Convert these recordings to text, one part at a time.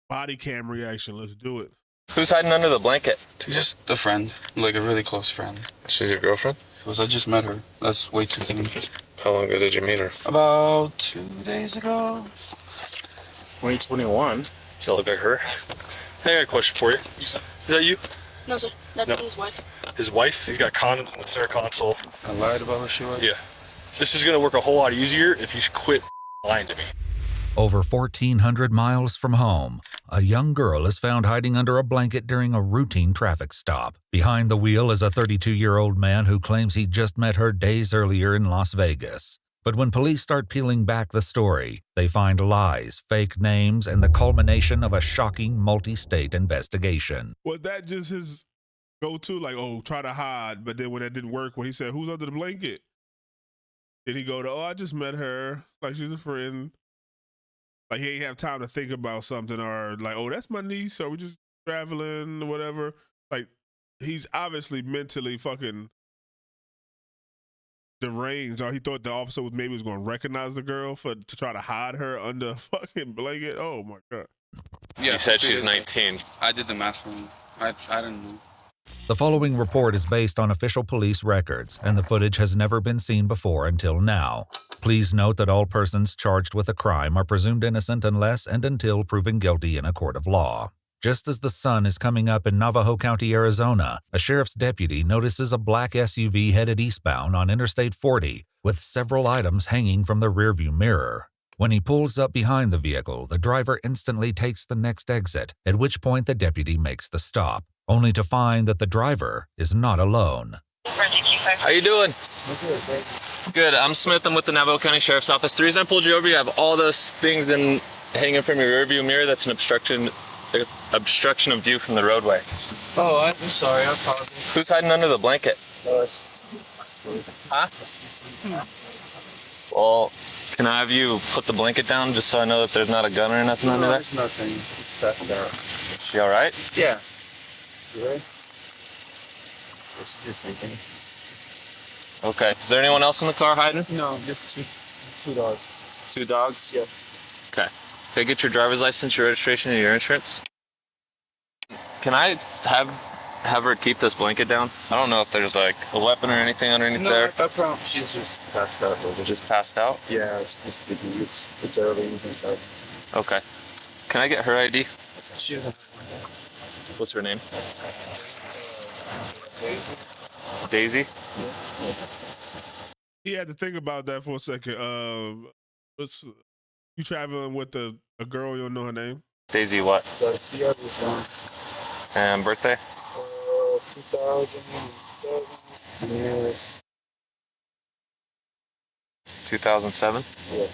body cam reaction. Let's do it. Who's hiding under the blanket? Just a friend, like a really close friend. She's your girlfriend? I just met her. That's way too soon. How long ago did you meet her? About 2 days ago. 2021. Does that look like her? Hey, I got a question for you. Is that you? No, sir. That's his wife. His wife? He's got condoms in the center console. I lied about who she was? Yeah. This is going to work a whole lot easier if you quit lying to me. Over 1,400 miles from home, a young girl is found hiding under a blanket during a routine traffic stop. Behind the wheel is a 32-year-old man who claims he just met her days earlier in Las Vegas. But when police start peeling back the story, they find lies, fake names, and the culmination of a shocking multi-state investigation. Was that just his go-to? Like, oh, try to hide. But then when that didn't work, when he said, who's under the blanket? Then he go to, oh, I just met her. Like, she's a friend. Like, he ain't have time to think about something, or like, oh, that's my niece, or we just traveling, or whatever. Like, he's obviously mentally fucking deranged, or he thought the officer was going to recognize the girl to try to hide her under a fucking blanket. Oh my God. Yeah, you said she's 19. I did the math wrong. I didn't know. The following report is based on official police records, and the footage has never been seen before until now. Please note that all persons charged with a crime are presumed innocent unless and until proven guilty in a court of law. Just as the sun is coming up in Navajo County, Arizona, a sheriff's deputy notices a black SUV headed eastbound on Interstate 40 with several items hanging from the rearview mirror. When he pulls up behind the vehicle, the driver instantly takes the next exit, at which point the deputy makes the stop, only to find that the driver is not alone. How you doing? Good. I'm Smith. I'm with the Navajo County Sheriff's Office. The reason I pulled you over, you have all those things hanging from your rearview mirror. That's an obstruction of view from the roadway. Oh, I'm sorry. I apologize. Who's hiding under the blanket? Huh? Well, can I have you put the blanket down just so I know that there's not a gun or nothing under there? There's nothing. It's passed out. She all right? Yeah. You ready? She's just thinking. Okay. Is there anyone else in the car hiding? No, just two dogs. 2 dogs? Yeah. Okay. Can I get your driver's license, your registration, and your insurance? Can I have her keep this blanket down? I don't know if there's like a weapon or anything underneath there. No, I promise. She's just passed out. Just passed out? Yeah, it's just sleeping. It's early. You can start. Okay. Can I get her ID? She doesn't. What's her name? Daisy? He had to think about that for a second. You traveling with a girl, you don't know her name? Daisy what? And birthday? 2007. Yes. 2007? Yeah.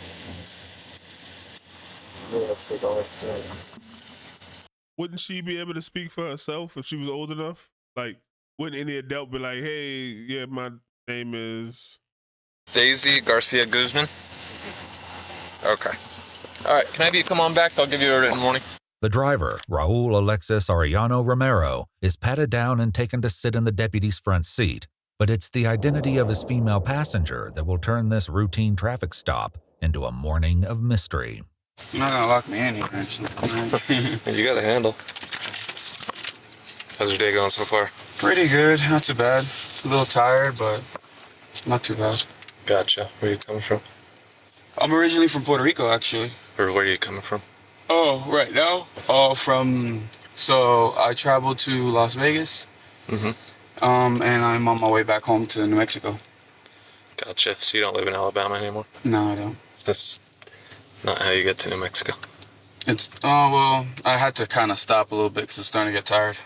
Wouldn't she be able to speak for herself if she was old enough? Like, wouldn't any adult be like, hey, yeah, my name is Daisy Garcia Guzman? Okay. All right, can I have you come on back? I'll give you a written warning. The driver, Raul Alexis Arellano-Romero, is patted down and taken to sit in the deputy's front seat. But it's the identity of his female passenger that will turn this routine traffic stop into a morning of mystery. You're not gonna lock me in here, actually. You got a handle. How's your day going so far? Pretty good, not too bad. A little tired, but not too bad. Gotcha. Where are you coming from? I'm originally from Puerto Rico, actually. Or where are you coming from? Oh, right now? Oh, so I traveled to Las Vegas. Mm-hmm. And I'm on my way back home to New Mexico. Gotcha. So you don't live in Alabama anymore? No, I don't. That's not how you get to New Mexico. Well, I had to kind of stop a little bit because it's starting to get tired.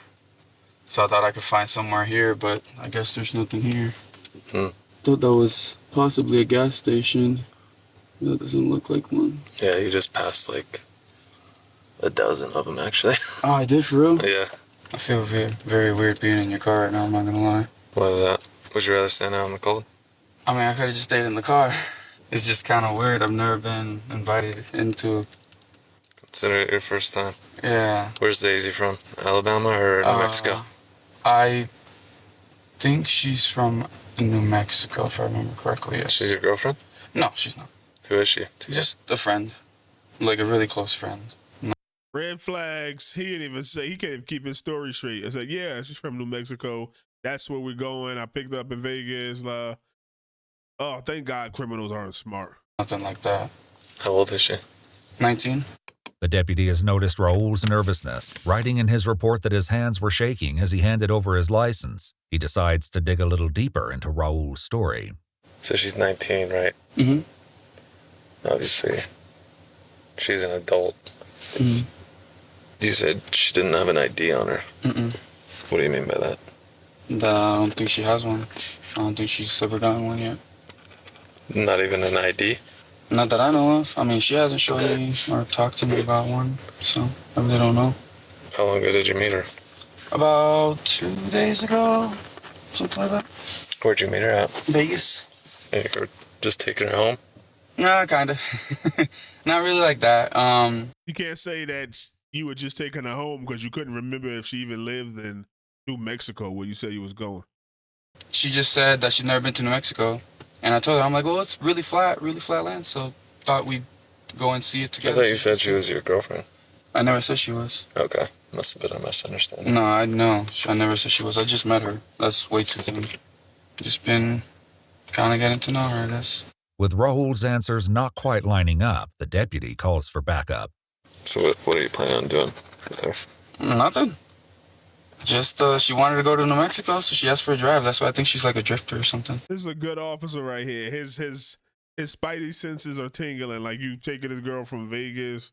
So I thought I could find somewhere here, but I guess there's nothing here. Thought that was possibly a gas station. That doesn't look like one. Yeah, you just passed like a dozen of them, actually. Oh, I did, for real? Yeah. I feel very, very weird being in your car right now, I'm not gonna lie. What is that? Would you rather stand out in the cold? I mean, I could've just stayed in the car. It's just kind of weird. I've never been invited into... Consider it your first time. Yeah. Where's Daisy from? Alabama or New Mexico? I think she's from New Mexico, if I remember correctly, yes. She's your girlfriend? No, she's not. Who is she? Just a friend. Like a really close friend. Red flags. He didn't even say, he can't even keep his story straight. I said, yeah, she's from New Mexico. That's where we're going. I picked her up in Vegas. Oh, thank God criminals aren't smart. Nothing like that. How old is she? 19. The deputy has noticed Raul's nervousness, writing in his report that his hands were shaking as he handed over his license. He decides to dig a little deeper into Raul's story. So she's 19, right? Mm-hmm. Obviously, she's an adult. Mm-hmm. You said she didn't have an ID on her. Mm-mm. What do you mean by that? I don't think she has one. I don't think she's ever gotten one yet. Not even an ID? Not that I know of. I mean, she hasn't shown me or talked to me about one, so I really don't know. How long ago did you meet her? About 2 days ago, something like that. Where'd you meet her at? Vegas. And you were just taking her home? Nah, kind of. Not really like that. You can't say that you were just taking her home because you couldn't remember if she even lived in New Mexico where you said you was going. She just said that she's never been to New Mexico. And I told her, I'm like, well, it's really flat land, so thought we'd go and see it I together. thought you said she was your girlfriend. I never said she was. Okay. Must have been a misunderstanding. No, I never said she was. I just met her. That's way too soon. Just been kind of getting to know her, I guess. With Raul's answers not quite lining up, the deputy calls for backup. So what are you planning on doing with her? Nothing. Just, she wanted to go to New Mexico, so she asked for a drive. That's why I think she's like a drifter or something. This is a good officer right here. His spidey senses are tingling. Like you taking this girl from Vegas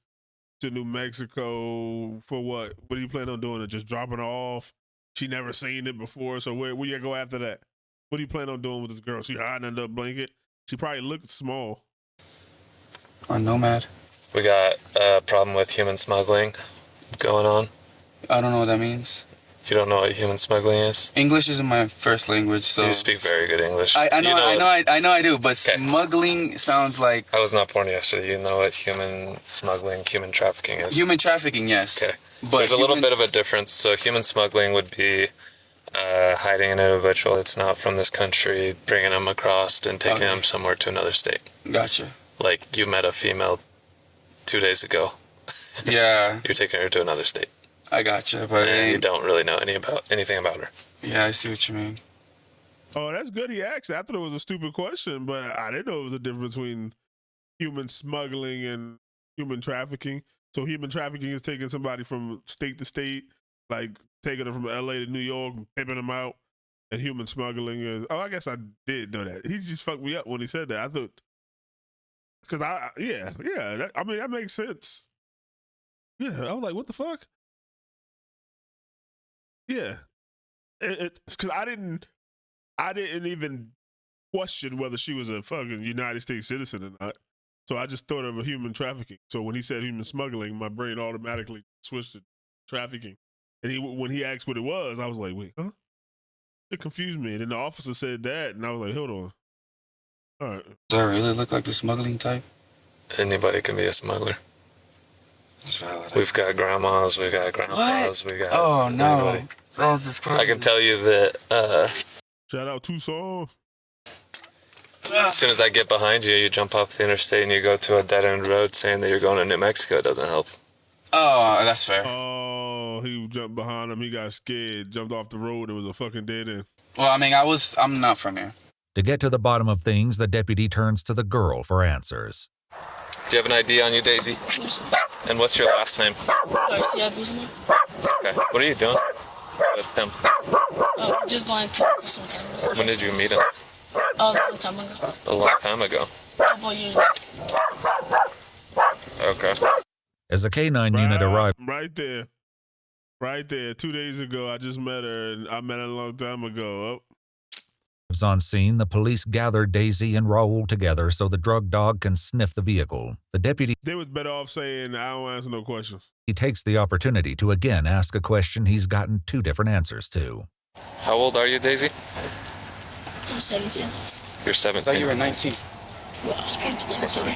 to New Mexico for what? What are you planning on doing? Just dropping her off? She never seen it before, so where you go after that? What do you plan on doing with this girl? She hiding under a blanket? She probably looked small. A nomad. We got a problem with human smuggling going on. I don't know what that means. You don't know what human smuggling is? English isn't my first language, so... You speak very good English. I know I do, but Okay. Smuggling sounds like... I was not born yesterday. You know what human smuggling, human trafficking is? Human trafficking, yes. Okay. But There's a little bit of a difference. So human smuggling would be hiding an individual that's not from this country, bringing them across and taking them somewhere to another state. Gotcha. Like you met a female 2 days ago. Yeah. You're taking her to another state. I gotcha, but And you don't really know anything about her. Yeah, I see what you mean. Oh, that's good. He asked. I thought it was a stupid question, but I didn't know it was a difference between human smuggling and human trafficking. So human trafficking is taking somebody from state to state, like taking them from LA to New York, pimping them out. And human smuggling is, I guess I did know that. He just fucked me up when he said that. I thought, because that makes sense. Yeah, I was like, what the fuck? Yeah. It's because I didn't even question whether she was a fucking United States citizen or not. So I just thought of a human trafficking. So when he said human smuggling, my brain automatically switched to trafficking. And when he asked what it was, I was like, wait, huh? It confused me. And then the officer said that, and I was like, hold on. All right. Does that really look like the smuggling type? Anybody can be a smuggler. That's valid. We've got grandmas, we've got grandpas, we got Oh, no. anybody. That's just crazy. I can tell you that Shout out Tucson. as soon as I get behind you, you jump off the interstate and you go to a dead-end road saying that you're going to New Mexico. It doesn't help. Oh, that's fair. Oh, he jumped behind him. He got scared, jumped off the road. It was a fucking dead end. Well, I mean, I'm not from here. To get to the bottom of things, the deputy turns to the girl for answers. Do you have an ID on you, Daisy? And what's your last name? Garcia Guzman. Okay. What are you doing with him? Just going to some family. When did you meet him? A long time ago. A long time ago. Couple years ago. Okay. As a K-9 unit arrives Right there. 2 days ago, I just met her, and I met her a long time ago. on scene, the police gather Daisy and Raul together so the drug dog can sniff the vehicle. The deputy They was better off saying, I don't answer no questions. takes the opportunity to again ask a question he's gotten two different answers to. How old are you, Daisy? I'm 17. You're 17. I thought you were 19. Well, I'm 2007.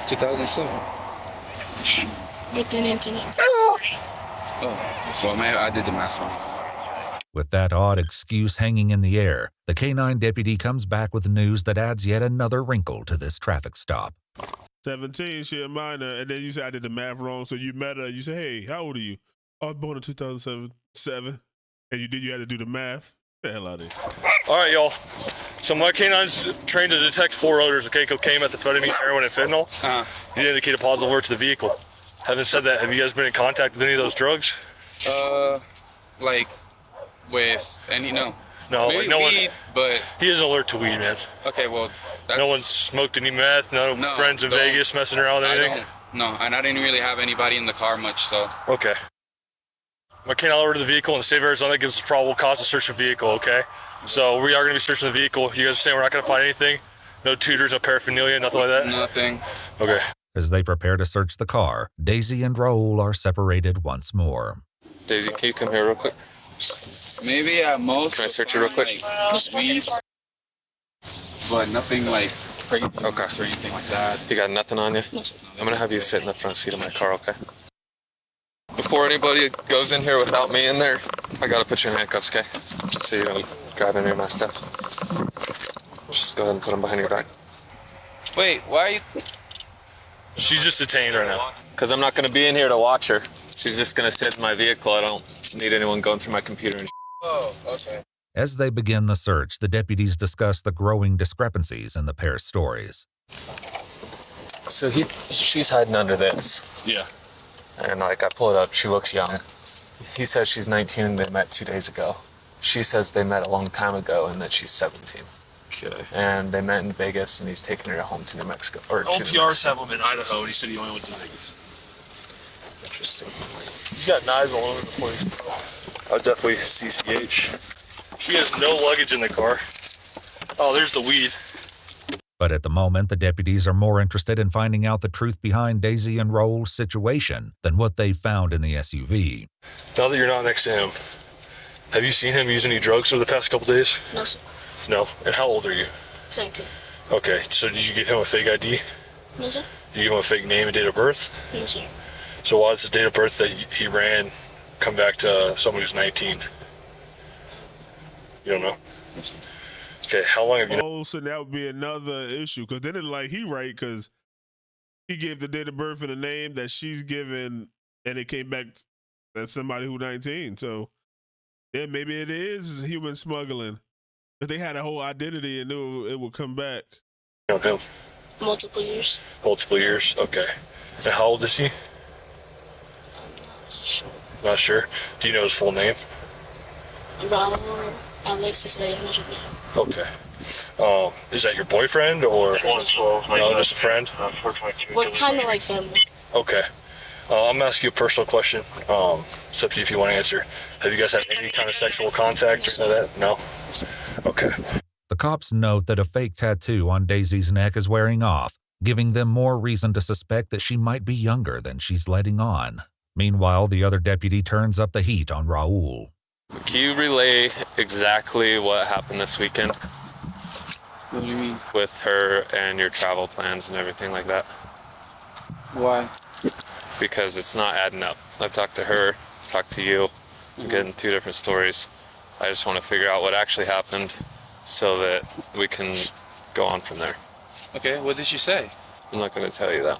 2007. With the internet. Oh, well, man, I did the math wrong. With that odd excuse hanging in the air, the K-9 deputy comes back with news that adds yet another wrinkle to this traffic stop. 17, she a minor. And then you said I did the math wrong. So you met her. You said, hey, how old are you? I was born in 2007. And you had to do the math. Get the hell out of here. All right, y'all. So my canine's trained to detect 4 odors, okay? Cocaine, methamphetamine, heroin, and fentanyl. You indicate a positive alert to the vehicle. Having said that, have you guys been in contact with any of those drugs? Like with any, no. No, Maybe like no weed, one. but He is alert to weed, man. okay, well, that's, No one's smoked any meth. No friends in don't. Vegas messing around with I anything. don't. No, and I didn't really have anybody in the car much, so. Okay. My canine alert to the vehicle in the state of Arizona gives us probable cause to search the vehicle, okay? So we are going to be searching the vehicle. You guys are saying we're not going to find anything? No tutors, no paraphernalia, nothing like that? Nothing. Okay. As they prepare to search the car, Daisy and Raul are separated once more. Daisy, can you come here real quick? Maybe at most. Can I search you real quick? Like, weed, but nothing like crazy Okay. or anything like that. You got nothing on you? No. I'm gonna have you sit in the front seat of my car, okay? Before anybody goes in here without me in there, I gotta put you in handcuffs, okay? Just so you don't grab any of my stuff. Just go ahead and put them behind your back. Wait, why are you? She's just detained right now. Because I'm not gonna be in here to watch her. She's just gonna sit in my vehicle. I don't need anyone going through my computer and Oh, okay. As they begin the search, the deputies discuss the growing discrepancies in the pair's stories. So she's hiding under this. Yeah. And like I pull it up, she looks young. He says she's 19 and they met 2 days ago. She says they met a long time ago and that she's 17. Okay. And they met in Vegas and he's taking her home to New Mexico. Or to New LPRs Mexico. have him in Idaho, and he said he only went to Vegas. Interesting. He's got knives all over the place. I would definitely CCH. She has no luggage in the car. Oh, there's the weed. But at the moment, the deputies are more interested in finding out the truth behind Daisy and Raul's situation than what they found in the SUV. Now that you're not next to him, have you seen him use any drugs over the past couple days? No, sir. No. And how old are you? 17. Okay, so did you give him a fake ID? No, sir. Did you give him a fake name and date of birth? No, sir. So why does the date of birth that he ran come back to someone who's 19? You don't know? Okay, how long have you Oh, so that would be another issue. Because then it's like he right, because he gave the date of birth and the name that she's given, and it came back that's somebody who's 19. So then maybe it is human smuggling. Because they had a whole identity and knew it would come back. know him? Multiple years. Multiple years, okay. And how old is he? Not sure. Do you know his full name? Raul Alexis Arellano-Romero. Okay. Is that your boyfriend or no, just a friend? We're kind of like family. Okay. I'm gonna ask you a personal question. It's up to you if you want to answer. Have you guys had any kind of sexual contact or something like that? No? Okay. The cops note that a fake tattoo on Daisy's neck is wearing off, giving them more reason to suspect that she might be younger than she's letting on. Meanwhile, the other deputy turns up the heat on Raul. Can you relay exactly what happened this weekend What do you mean? with her and your travel plans and everything like that? Why? Because it's not adding up. I've talked to her, talked to you. I'm getting 2 different stories. I just want to figure out what actually happened so that we can go on from there. Okay, what did she say? I'm not going to tell you that.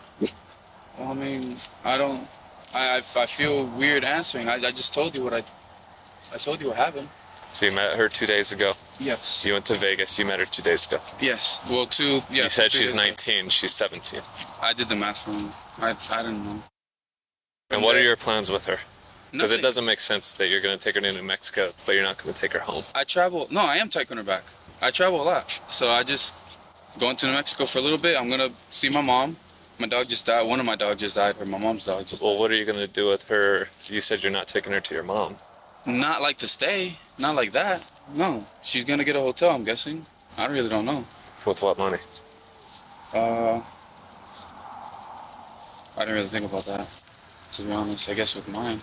Well, I mean, I feel weird answering. I just told you what I told you what happened. So you met her 2 days ago. Yes. You went to Vegas. You met her 2 days ago. Yes. Well, yes. You said 2 she's days ago. 19. She's 17. I did the math wrong. I didn't know. And what are your plans with her? Because it Nothing. doesn't make sense that you're going to take her to New Mexico, but you're not going to take her home. I travel. No, I am taking her back. I travel a lot. So I just going to New Mexico for a little bit. I'm going to see my mom. My dog just died. One of my dogs just died, or my mom's dog just Well, died. what are you going to do with her? You said you're not taking her to your mom. Not like to stay. Not like that. No. She's going to get a hotel, I'm guessing. I really don't know. With what money? I didn't really think about that, to be honest. I guess with mine.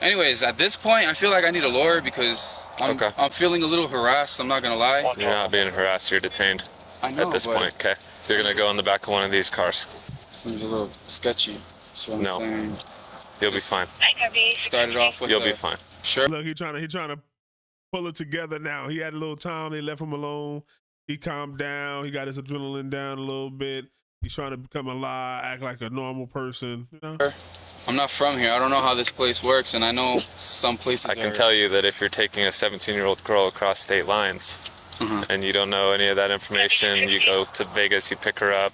Anyways, at this point, I feel like I need a lawyer because I'm feeling a little harassed. I'm not gonna lie. You're not being harassed. You're detained I know, at this but point, okay? You're going to go in the back of one of these cars. seems a little sketchy. So I'm No. saying, You'll be fine. started off with You'll be fine. Sure. Look, he trying to pull it together now. He had a little time. They left him alone. He calmed down. He got his adrenaline down a little bit. He's trying to become a lie, act like a normal person, you know? I'm not from here. I don't know how this place works, and I know some places I can tell you that if you're taking a 17-year-old girl across state lines and you don't know any of that information, you go to Vegas, you pick her up,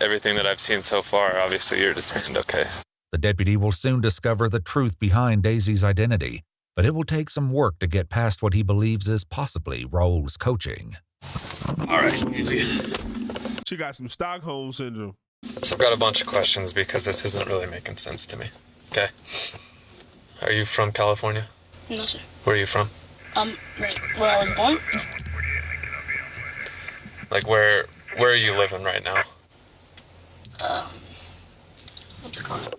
everything that I've seen so far, obviously you're detained, okay? The deputy will soon discover the truth behind Daisy's identity, but it will take some work to get past what he believes is possibly Raul's coaching. All right, easy. She got some Stockholm syndrome. So I've got a bunch of questions because this isn't really making sense to me, okay? Are you from California? No, sir. Where are you from? Right where I was born. Like where are you living right now? What's it called?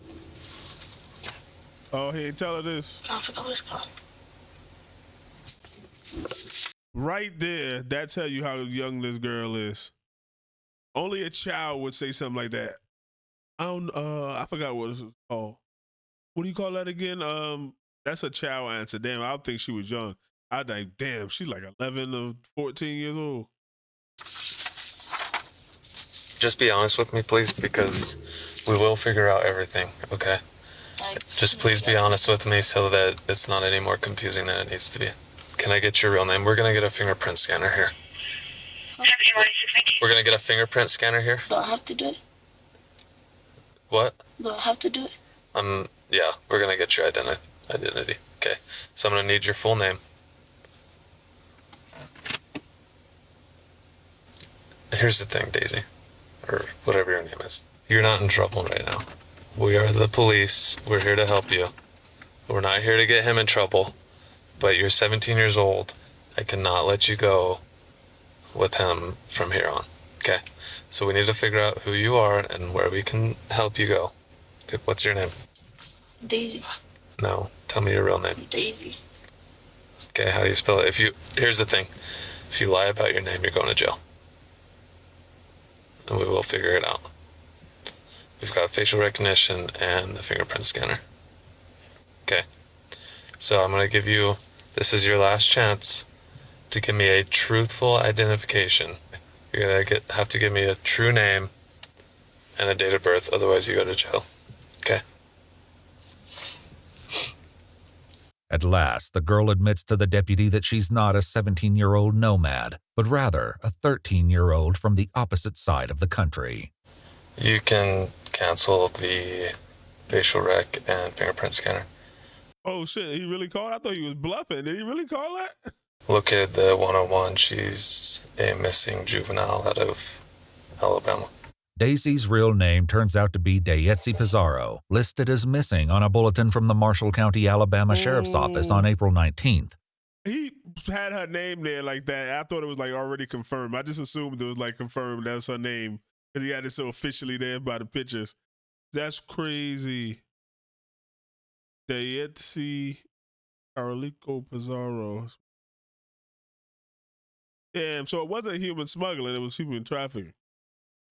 Oh, he ain't tell her this. No, I forgot what it's called. Right there, that tell you how young this girl is. Only a child would say something like that. I forgot what it's called. What do you call that again? That's a child answer. Damn, I don't think she was young. I think, damn, she's like 11 or 14 years old. Just be honest with me, please, because we will figure out everything, okay? Just please be honest with me so that it's not any more confusing than it needs to be. Can I get your real name? We're going to get a fingerprint scanner here. We're going to get a fingerprint scanner here. Do I have to do it? What? Do I have to do it? Yeah, we're going to get your identity. Okay, so I'm going to need your full name. Here's the thing, Daisy, or whatever your name is. You're not in trouble right now. We are the police. We're here to help you. We're not here to get him in trouble, but you're 17 years old. I cannot let you go with him from here on. Okay, so we need to figure out who you are and where we can help you go. What's your name? Daisy. No, tell me your real name. Daisy. Okay, how do you spell it? Here's the thing. If you lie about your name, you're going to jail. And we will figure it out. We've got facial recognition and the fingerprint scanner. Okay, so I'm going to give you, this is your last chance to give me a truthful identification. You're going to have to give me a true name and a date of birth, otherwise you go to jail. Okay? At last, the girl admits to the deputy that she's not a 17-year-old nomad, but rather a 13-year-old from the opposite side of the country. You can cancel the facial rec and fingerprint scanner. Oh, shit, he really called? I thought he was bluffing. Did he really call that? Located the 101. She's a missing juvenile out of Alabama. Daisy's real name turns out to be Dayetzi Pizarro, listed as missing on a bulletin from the Marshall County, Alabama Sheriff's Office on April 19th. He had her name there like that. I thought it was like already confirmed. I just assumed it was like confirmed that was her name because he had it so officially there by the pictures. That's crazy. Dayetzi Arellano Pizarro. Damn, so it wasn't human smuggling, it was human trafficking.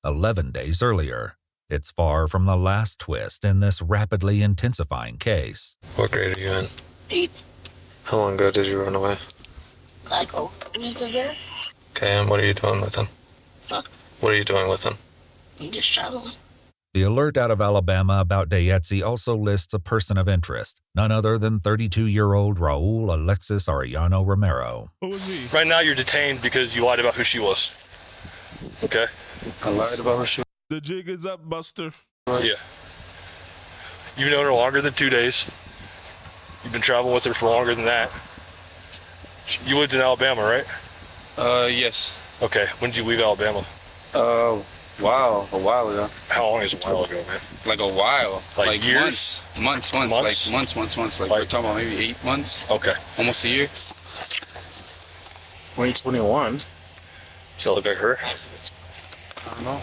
11 days earlier. It's far from the last twist in this rapidly intensifying case. What grade are you in? 8. How long ago did you run away? Like a week ago. Okay, and what are you doing with him? Huh? What are you doing with him? I'm just traveling. The alert out of Alabama about Dayetzi also lists a person of interest, none other than 32-year-old Raul Alexis Arellano-Romero. Who was he? Right now, you're detained because you lied about who she was. Okay? I lied about her shit. The jig is up, Buster. Yeah. You've known her longer than 2 days. You've been traveling with her for longer than that. You lived in Alabama, right? Yes. Okay. When did you leave Alabama? Wow, a while ago. How long is a while ago, man? Like a while. Like years? Months. Months? Like months. Like we're talking about maybe 8 months. Okay. Almost a year. 2021. Does that look like her? I don't know.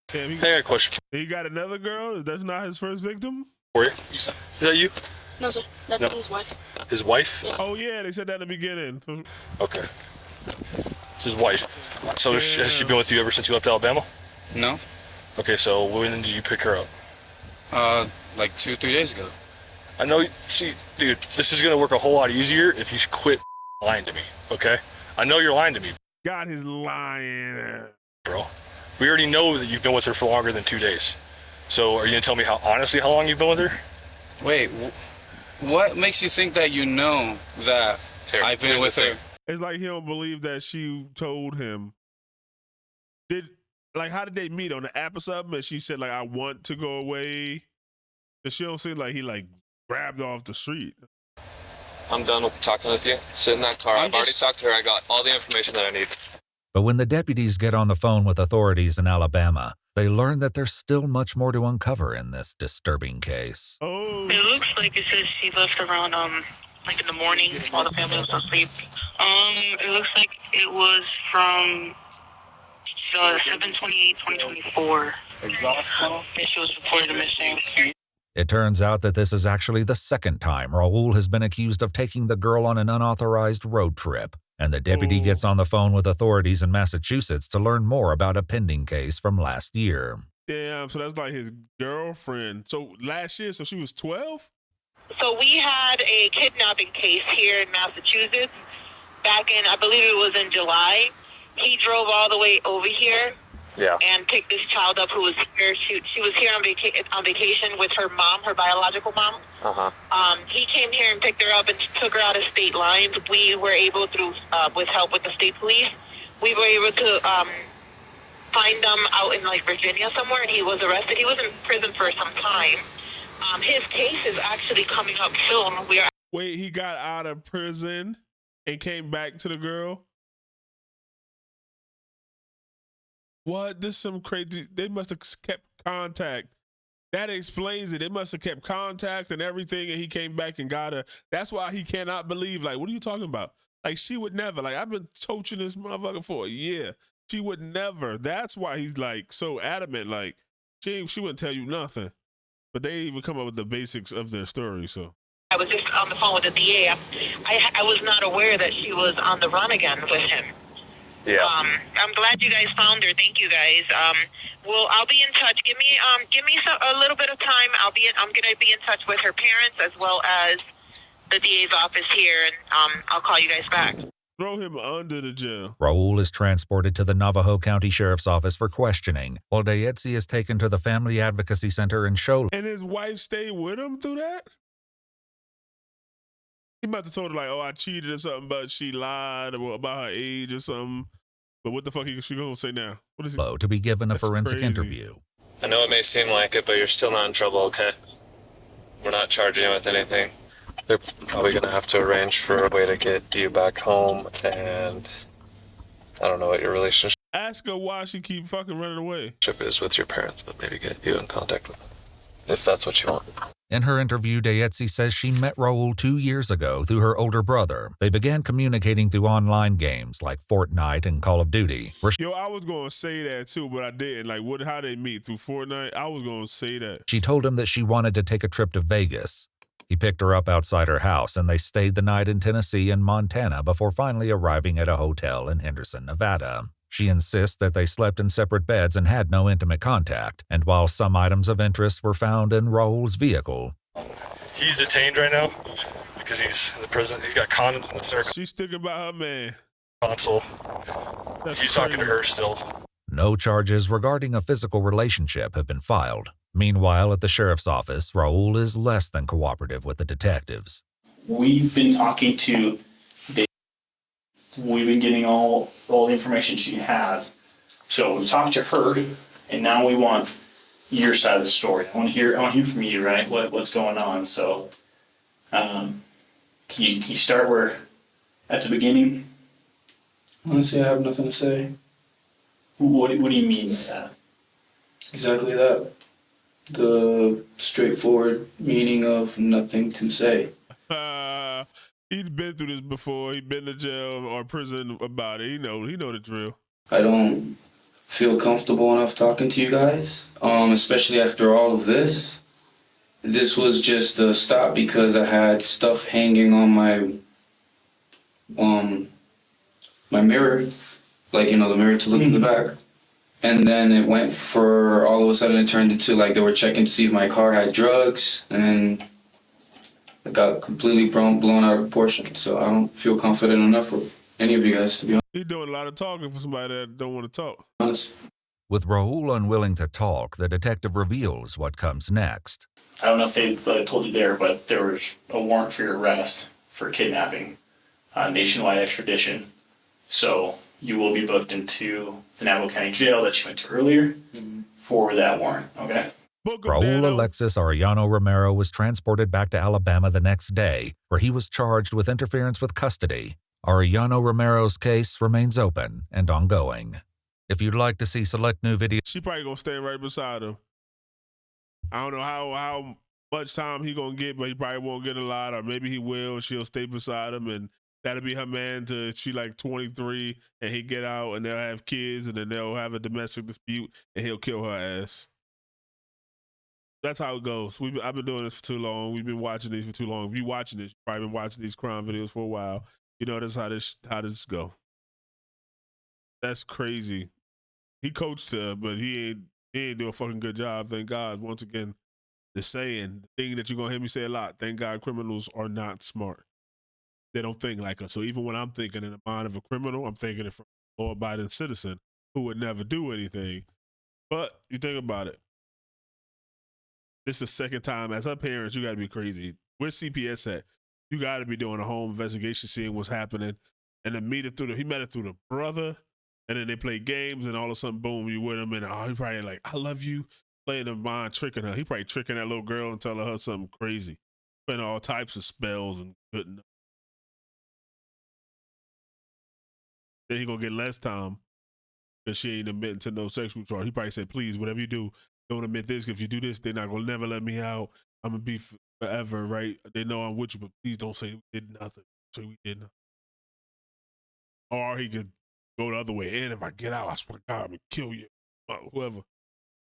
Damn, Hey, I got a question he got another girl? That's not his first victim? for you. Is that you? No, sir. That's No. his wife. His wife? Oh, yeah, they said that in the beginning. Okay. It's his wife. So has she been with you ever since you left Alabama? No? Okay, so when did you pick her up? Like 2 or 3 days ago. I know, see, dude, this is going to work a whole lot easier if you quit lying to me, okay? I know you're lying to me. God, he's lying. bro. We already know that you've been with her for longer than 2 days. So are you gonna tell me honestly how long you've been with her? Wait, what makes you think that you know that I've been with her? It's like he don't believe that she told him. How did they meet, on the app or something? And she said, like, I want to go away. And she don't seem like he, like, grabbed her off the street. I'm done with talking with you. Sit in that car. I've already talked to her. I got all the information that I need. But when the deputies get on the phone with authorities in Alabama, they learn that there's still much more to uncover in this disturbing case. Oh. It looks like it says she left around, like in the morning while the family was asleep. It looks like it was from 7/28/2024. Exhaust tunnel? And she was reported missing. It turns out that this is actually the second time Raul has been accused of taking the girl on an unauthorized road trip, and the deputy gets on the phone with authorities in Massachusetts to learn more about a pending case from last year. Damn, so that's like his girlfriend. So last year, so she was 12? So we had a kidnapping case here in Massachusetts back in, I believe it was in July. He drove all the way over here and picked this child up who was here. She was here on vacation with her mom, her biological mom. He came here and picked her up and took her out of state lines. We were able, with help with the state police, we were able to find them out in like Virginia somewhere, and he was arrested. He was in prison for some time. His case is actually coming up soon. Wait, he got out of prison and came back to the girl? What? This is some crazy. They must have kept contact. That explains it. They must have kept contact and everything, and he came back and got her. That's why he cannot believe. Like, what are you talking about? Like, she would never. Like, I've been coaching this motherfucker for a year. She would never. That's why he's like so adamant. Like, she wouldn't tell you nothing. But they even come up with the basics of their story. So I was just on the phone with the DA. I was not aware that she was on the run again with him. Yeah. I'm glad you guys found her. Thank you guys. I'll be in touch. Give me a little bit of time. I'm gonna be in touch with her parents as well as the DA's office here, and I'll call you guys back. throw him under the jail. Raul is transported to the Navajo County Sheriff's Office for questioning, while Dayetzi is taken to the Family Advocacy Center in Shoal. And his wife stayed with him through that? He must have told her, like, oh, I cheated or something, but she lied about her age or something. But what the fuck is she going to say now? What is he? To be given a That's forensic crazy. interview. I know it may seem like it, but you're still not in trouble, okay? We're not charging you with anything. They're probably going to have to arrange for a way to get you back home, and I don't know what your relationship Ask her why she keep fucking running away. is with your parents, but maybe get you in contact with them, if that's what you want. In her interview, Dayetzi says she met Raul 2 years ago through her older brother. They began communicating through online games like Fortnite and Call of Duty. Yo, I was going to say that too, but I didn't. Like, how they meet? Through Fortnite? I was going to say that. She told him that she wanted to take a trip to Vegas. He picked her up outside her house, and they stayed the night in Tennessee and Montana before finally arriving at a hotel in Henderson, Nevada. She insists that they slept in separate beds and had no intimate contact, and while some items of interest were found in Raul's vehicle. He's detained right now because he's in the prison. He's got condoms in the circle She's thinking about her man. console. That's He's talking to crazy. her still. No charges regarding a physical relationship have been filed. Meanwhile, at the sheriff's office, Raul is less than cooperative with the detectives. We've been talking to Dave. We've been getting all the information she has. So we've talked to her, and now we want your side of the story. I want to hear from you, right? What's going on? So, can you start where at the beginning? Honestly, I have nothing to say. What do you mean by that? Exactly that. The straightforward meaning of nothing to say. He'd been through this before. He'd been to jail or prison about it. He know the drill. I don't feel comfortable enough talking to you guys, especially after all of this. This was just a stop because I had stuff hanging on my my mirror, like, the mirror to look in the back. And then it went for, all of a sudden it turned into like they were checking to see if my car had drugs, and it got completely blown out of proportion. So I don't feel confident enough with any of you guys, to be honest. He's doing a lot of talking for somebody that don't want to talk. With Raul unwilling to talk, the detective reveals what comes next. I don't know if they told you there, but there was a warrant for your arrest for kidnapping, nationwide extradition. So you will be booked into the Navajo County jail that you went to earlier for that warrant, okay? Raul Alexis Arellano-Romero was transported back to Alabama the next day, where he was charged with interference with custody. Arellano-Romero's case remains open and ongoing. If you'd like to see select new videos, she probably gonna stand right beside him. I don't know how much time he gonna get, but he probably won't get a lot, or maybe he will. She'll stay beside him, and that'll be her man till she like 23, and he get out, and they'll have kids, and then they'll have a domestic dispute, and he'll kill her ass. That's how it goes. I've been doing this for too long. We've been watching these for too long. If you watching this, you've probably been watching these crime videos for a while. You know that's how this go. That's crazy. He coached her, but he ain't do a fucking good job. Thank God. Once again, the thing that you're gonna hear me say a lot. Thank God, criminals are not smart. They don't think like us. So even when I'm thinking in the mind of a criminal, I'm thinking it from a law-abiding citizen who would never do anything. But you think about it. This is the second time. As her parents, you got to be crazy. Where's CPS at? You got to be doing a home investigation, seeing what's happening, and then he met it through the brother, and then they play games, and all of a sudden, boom, you with him, and he probably like, I love you, playing the mind, tricking her. He probably tricking that little girl and telling her something crazy, putting all types of spells and good. Then he gonna get less time because she ain't admitting to no sexual charge. He probably said, please, whatever you do, don't admit this. If you do this, they're not gonna never let me out. I'm gonna be forever, right? They know I'm with you, but please don't say we did nothing. Say we did nothing. Or he could go the other way. And if I get out, I swear to God, I'm gonna kill you. Whoever.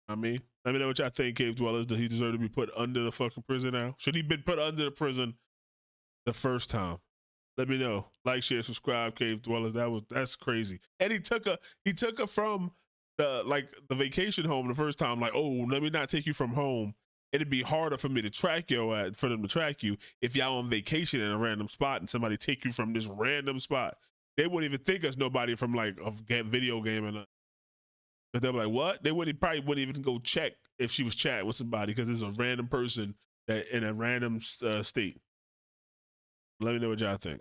I mean, let me know what y'all think, Cave Dwellers. Does he deserve to be put under the fucking prison now? Should he been put under the prison the first time? Let me know. Like, share, subscribe, Cave Dwellers. That's crazy. And he took her from the vacation home the first time. Like, oh, let me not take you from home. It'd be harder for me to track for them to track you if y'all on vacation in a random spot and somebody take you from this random spot. They wouldn't even think us nobody from like a video game and but they'll be like, what? They probably wouldn't even go check if she was chatting with somebody because it's a random person that in a random state. Let me know what y'all think.